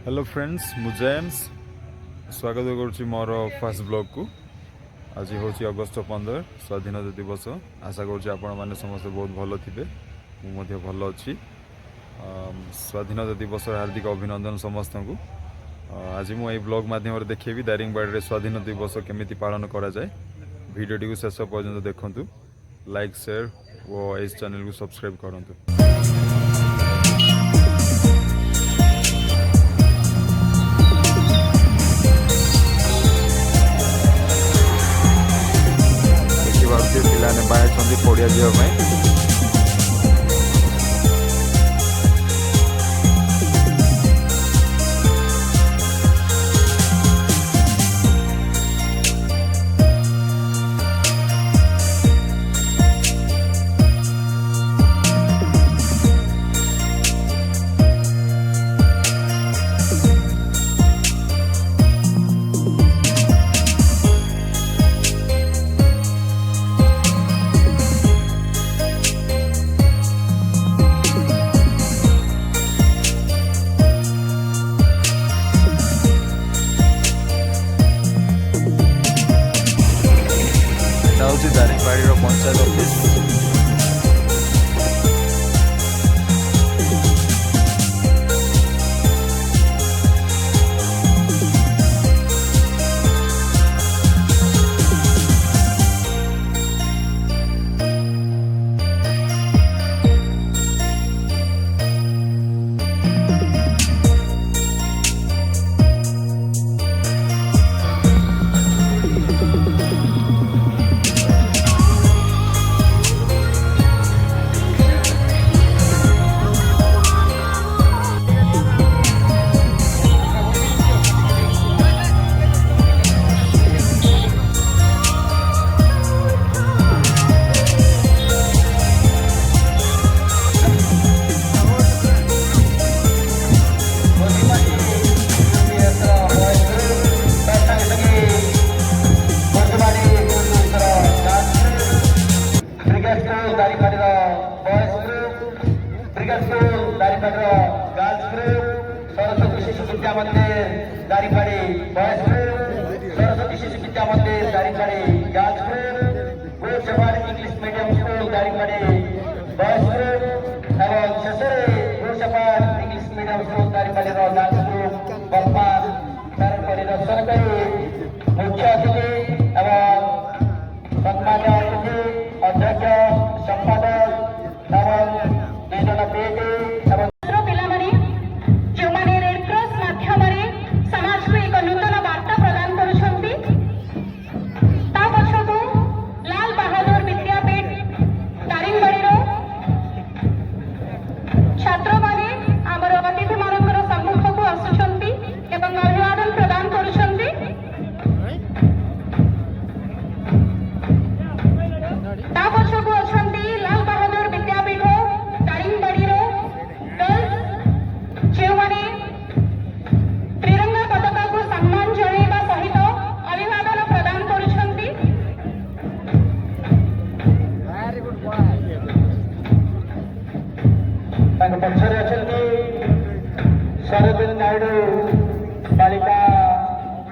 Hello friends मु James स्वागत करुच्ची मोर fast blog को। आज हूँ अगस्ट 15 स्वाधीनता दिवस। आशा करुँच समस्त बहुत भल थे मुझे भल अच्छी। स्वाधीनता दिवस हार्दिक अभिनंदन समस्त को। आज मुझे ब्लॉग मध्यम देखी दारिंगबाड़ी स्वाधीनता दिवस केमी पालन करा जाए। वीडियो को शेष पर्यंत देखूँ। लाइक शेयर और इस चैनल को सब्सक्राइब करूँ। पिलाने बाहर पड़िया जावाई। Daringbadi panchayat office. Saraswati Shishu Vidya Mandir Daringbadi boys group, Saraswati Shishu Vidya Mandir Daringbadi girls group, Good Shepherd English medium school Daringbadi boys group एवं शेषरे Good Shepherd English medium school Daringbadi girls group वर्तमान दारिंगबाड़ी सरकारी मुख्य अतिथि एवं सम्मान्य अतिथि अध्यक्ष संपादक एवं दुईजन पीएटी एवं पक्षरे सरोजिनी नायडू बालिका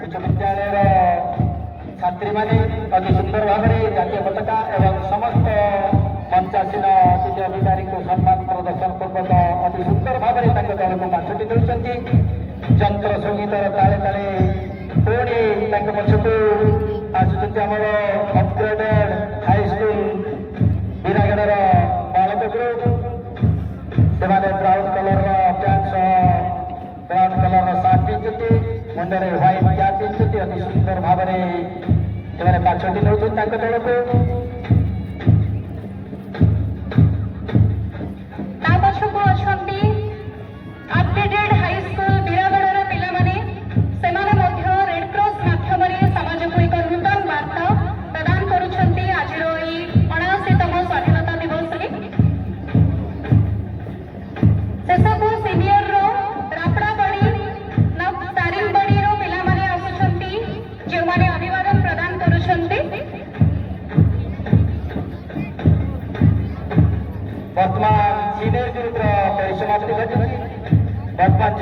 उच्च विद्यालय छात्री मैंने अति सुंदर भाव में जातीय पताका एवं समस्त मंचासीन अतिथि अधिकारी को सम्मान प्रदर्शन पूर्वक अति सुंदर भाव में दल को पांचटी देते। जंत्र संगीतर ताले ताले पुणी पछकू आसुच्च आमर अपग्रेडेड हाईस्कूल बीरागढ़ बालक ग्रुप से brown colour pant brown colour shirt पिंधुती मुंडे व्हाइट कैप पिंधुती अति सुंदर भाव में पाछटी नौ दल को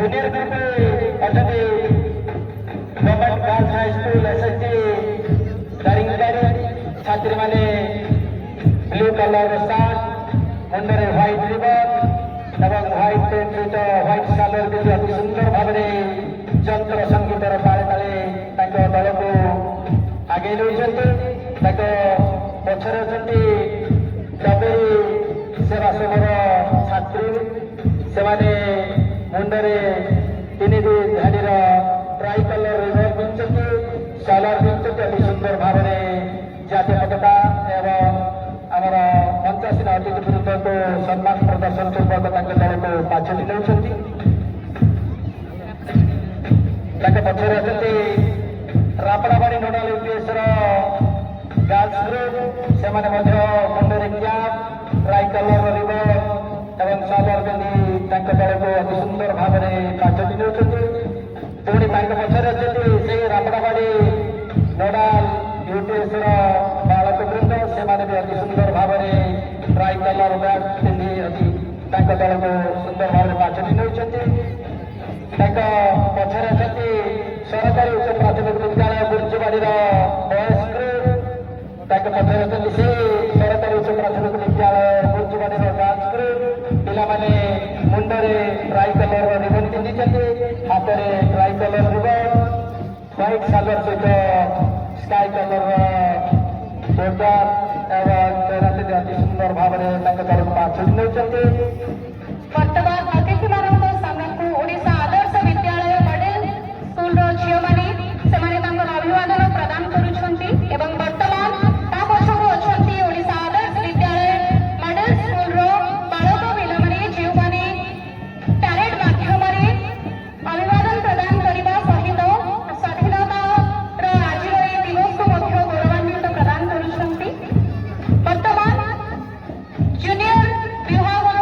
ଜୁନିୟର ଗ୍ରୁପରେ ଅଛନ୍ତି government girls high school SHG Daringbadi ଛାତ୍ରୀମାନେ ବ୍ଲୁ କଲର ସାର୍ଟ ମୁଣ୍ଡରେ ହ୍ୱାଇଟ୍ ରିବନ ଏବଂ ହ୍ୱାଇଟ୍ ପେଣ୍ଟ ସହିତ ହ୍ୱାଇଟ୍ ସାଲର ପିନ୍ଧି ଅତି ସୁନ୍ଦର ଭାବରେ ଯନ୍ତ୍ର ସଙ୍ଗୀତର ତାଳେ ତାଳେ ତାଙ୍କ ଦଳକୁ ଆଗେଇ ନେଉଛନ୍ତି। ତାଙ୍କ ପଛରେ ଅଛନ୍ତି କାବେରୀ ସେବା ସଂଘର ଛାତ୍ରୀ। ସେମାନେ ମୁଣ୍ଡରେ ତିନିଟି ଧାଡ଼ିର ଟ୍ରାଇ କଲର ରିବନ ପିନ୍ଧୁଛନ୍ତି, ସାଲର ପିନ୍ଧୁଛନ୍ତି। ଅତି ସୁନ୍ଦର ଭାବରେ ଜାତୀୟ ପତାକା ଏବଂ ଆମର ପଞ୍ଚାଶୀନ ଅତିଥି ବୃନ୍ଦଙ୍କୁ ସମ୍ମାନ ପ୍ରଦର୍ଶନ ପୂର୍ବକ ତାଙ୍କ ଦଳକୁ ପାଛୋଟି ନେଉଛନ୍ତି। ତାଙ୍କ ପଛରେ ଅଛନ୍ତି ରାପଡ଼ାବାଡ଼ି ନୋଡାଲ ୟୁପିଏସ୍ର ଗାର୍ଲସ ଗ୍ରୁପ। ସେମାନେ ମଧ୍ୟ ମୁଣ୍ଡରେ କ୍ୟାପ୍, ଟ୍ରାଇ କଲର ରିବନ ଏବଂ ସାଲର ପିନ୍ଧି ତାଙ୍କ ଦଳକୁ ଅତି ସୁନ୍ଦର ଭାବରେ ପାଛୋଟି ନେଉଛନ୍ତି। ପୁଣି ତାଙ୍କ ପଛରେ ଅଛନ୍ତି ସେହି ରାପଡ଼ାବାଡ଼ି ନୋଡାଲ ୟୁପିଏସ୍ର ବାଳକ ବୃନ୍ଦ। ସେମାନେ ବି ଅତି ସୁନ୍ଦର ଭାବରେ ଟ୍ରାଇ କଲର ବ୍ୟାଟ୍ ପିନ୍ଧି ତାଙ୍କ ଦଳକୁ ସୁନ୍ଦର ଭାବରେ ପାଛୋଟି ନେଉଛନ୍ତି। ତାଙ୍କ ପଛରେ ଅଛନ୍ତି ସରକାରୀ ଉଚ୍ଚ ପ୍ରାଥମିକ ବିଦ୍ୟାଳୟ ବୁର୍ଜୁବାଡ଼ିର ବଏସ୍ ଗ୍ରୁପ। ତାଙ୍କ ପଛରେ ଅଛନ୍ତି ସେ ସରକାରୀ ଉଚ୍ଚ ପ୍ରାଥମିକ ବିଦ୍ୟାଳୟ ବୁର୍ଜୁବାଡ଼ିର ଗାର୍ଲସ ଗ୍ରୁପ। ପିଲାମାନେ ମୁଣ୍ଡରେ ଟ୍ରାଇ କଲର ରିବନ ପିନ୍ଧିଛନ୍ତି, ହାତରେ ଟ୍ରାଇ କଲର ରିବନ, ହ୍ୱାଇଟ୍ ସାଲର ସହିତ ସ୍କାଏ କଲର ଜୋରଦାର ଏବଂ ଚେରାତିରେ ଅତି ସୁନ୍ଦର ଭାବରେ ତାଙ୍କ ଦଳକୁ ପାଛୋଟି ନେଉଛନ୍ତି। ବର୍ତ୍ତମାନ ଅତିଥିମାନଙ୍କ ସାମ୍ନାକୁ ଓଡ଼ିଶା ଆଦର୍ଶ ବିଦ୍ୟାଳୟ ମଡେଲ ସ୍କୁଲର ଝିଅମାନେ ସେମାନେ ତାଙ୍କର ଅଭିବାଦନ ପ୍ରଦାନ କରୁଛନ୍ତି ଏବଂ ବର୍ତ୍ତମାନ ତା ପଛକୁ ଅଛନ୍ତି ଓଡ଼ିଶା ଆଦର୍ଶ ବିଦ୍ୟାଳୟ ମଡେଲ ସ୍କୁଲର ବାଳକ ପିଲାମାନେ ଯେଉଁମାନେ ପ୍ୟାରେଡ୍ ମାଧ୍ୟମରେ ଅଭିବାଦନ ପ୍ରଦାନ କରିବା ସହିତ ସ୍ୱାଧୀନତାର ଆଜିର ଏହି ଦିବସକୁ ମଧ୍ୟ ଗୌରବାନ୍ୱିତ ପ୍ରଦାନ କରୁଛନ୍ତି। ବର୍ତ୍ତମାନ ଜୁନିୟର ବିଭାଗର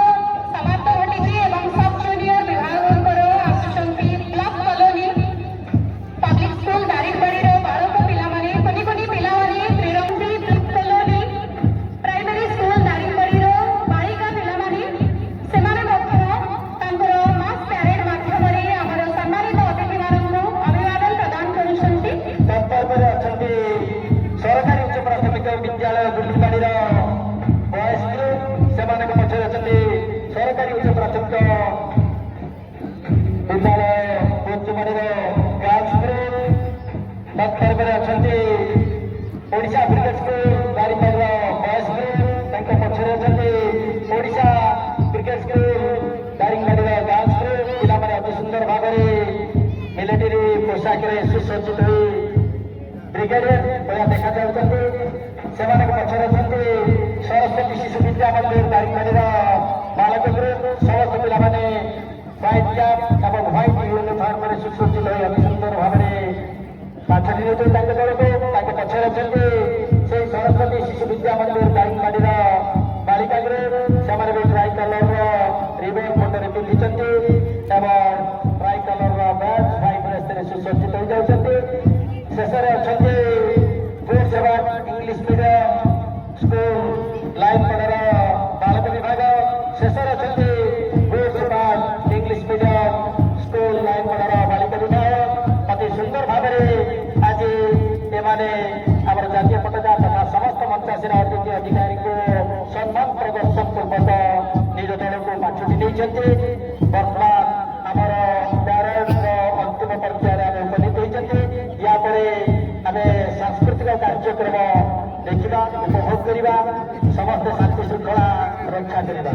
ସମାପ୍ତ ଘଟିଛି ଏବଂ ସବ୍ ଜୁନିୟର ବିଭାଗଙ୍କର ଆସୁଛନ୍ତି ବ୍ଲକ କଲୋନୀ ପବ୍ଲିକ ସ୍କୁଲ ଦାରିଙ୍ଗବାଡ଼ିର ବାଳକ ପିଲାମାନେ କୁନି କୁନି ପିଲାମାନେ ତ୍ରିରଙ୍ଗୀ ବ୍ଲକ କଲୋନୀ ପ୍ରାଇମେରୀ ସ୍କୁଲ ଦାରିଙ୍ଗବାଡ଼ିର ବାଳିକା ପିଲାମାନେ ସେମାନେ ମଧ୍ୟ ତାଙ୍କର ମାସ୍ ପ୍ୟାରେଡ୍ ମାଧ୍ୟମରେ ଆମର ସମ୍ମାନିତ ଅତିଥିମାନଙ୍କୁ ଅଭିବାଦନ ପ୍ରଦାନ କରୁଛନ୍ତି। ତତ୍ପରରେ ଅଛନ୍ତି ସରକାରୀ ଉଚ୍ଚ ପ୍ରାଥମିକ ବିଦ୍ୟାଳୟ ବୁର୍ଜୁବାଡ଼ିର ବଏସ୍ ଗ୍ରୁପ। ସେମାନଙ୍କ ପଛରେ ଅଛନ୍ତି ସରକାରୀ ଉଚ୍ଚ ପ୍ରାଥମିକ ବିଦ୍ୟାଳୟ ବୁର୍ଜୁବାଡ଼ିର ଗାର୍ଲସ ଗ୍ରୁପ। ତତ୍ପରରେ ଅଛନ୍ତି ଓଡ଼ିଶା କ୍ରିକେଟ ସ୍କୁଲ ଦାରିଙ୍ଗବାଡ଼ିର ବଏସ୍ ଗ୍ରୁପ। ତାଙ୍କ ପଛରେ ଅଛନ୍ତି ଓଡ଼ିଶା କ୍ରିକେଟ ସ୍କୁଲ ଦାରିଙ୍ଗବାଡ଼ିର ଗାର୍ଲସ ଗ୍ରୁପ। ପିଲାମାନେ ଅତି ସୁନ୍ଦର ଭାବରେ ମିଲିଟାରୀ ପୋଷାକରେ ସୁସଜ୍ଜିତ ହୋଇ ବ୍ରିଗେଡିୟର ଭଳିଆ ଦେଖାଯାଉଛନ୍ତି। ସେମାନଙ୍କ ପଛରେ ଅଛନ୍ତି ସରସ୍ୱତୀ ଶିଶୁ ବିଦ୍ୟା ମନ୍ଦିର ଦାରିଙ୍ଗବାଡ଼ିର ବାଳକ ଗ୍ରୁପ। ସମସ୍ତ ପିଲାମାନେ ହ୍ୱାଇଟ୍ କ୍ୟାପ୍ ଏବଂ ହ୍ୱାଇଟ୍ ୟୁନିଫର୍ମରେ ସୁସଜ୍ଜିତ ହୋଇ ଅତି ସୁନ୍ଦର ଭାବରେ ପାଛୋଟି ନେଉଛନ୍ତି ତାଙ୍କ ଦଳକୁ। ତାଙ୍କ ପଛରେ ଅଛନ୍ତି ସେହି ସରସ୍ୱତୀ ଶିଶୁ ବିଦ୍ୟା ମନ୍ଦିର ଦାରିଙ୍ଗବାଡ଼ିର ବାଳିକା ଗ୍ରୁପ। ସେମାନେ ବି ଟ୍ରାଇ କଲରର ରିବନ ମୁଣ୍ଡରେ ପିନ୍ଧିଛନ୍ତି ଏବଂ ଟ୍ରାଇ କଲରର ବ୍ୟାଚ୍ ହ୍ୱାଇଟ୍ ଡ୍ରେସ୍ରେ ସୁସଜ୍ଜିତ ହୋଇଯାଉଛନ୍ତି। ଶେଷରେ ଅଛନ୍ତି ଗୁଡ୍ ସେବାଟ ଇଂଲିଶ ମିଡିୟମ ସ୍କୁଲ ଲାଇନପଡ଼ାର ବାଳକ ବିଭାଗ। ଶେଷରେ ଅଛନ୍ତି ଗୁଡ୍ ସେବାଟ ଇଂଲିଶ ମିଡିୟମ ସ୍କୁଲ ଲାଇନପଡ଼ାର ବାଳିକା ବିଭାଗ। ଅତି ସୁନ୍ଦର ଭାବରେ ଆଜି ଏମାନେ ଆମର ଜାତୀୟ ପତାକା ତଥା ସମସ୍ତ ମଞ୍ଚାସୀନ ଅତିଥି ଅଧିକାରୀଙ୍କୁ ସମ୍ମାନ ପ୍ରଦର୍ଶନ ପୂର୍ବକ ନିଜ ଦଳକୁ ପାଛୋଟି ନେଇଛନ୍ତି। ବର୍ତ୍ତମାନ ଆମର ପ୍ୟାରେଡର ଅନ୍ତିମ ପର୍ଯ୍ୟାୟରେ ଆମେ ଉପନୀତ ହୋଇଛନ୍ତି। यापर आम सांस्कृतिक कार्यक्रम देखा उपभोग करवा समस्त शांति श्रृंखला रक्षा करवा।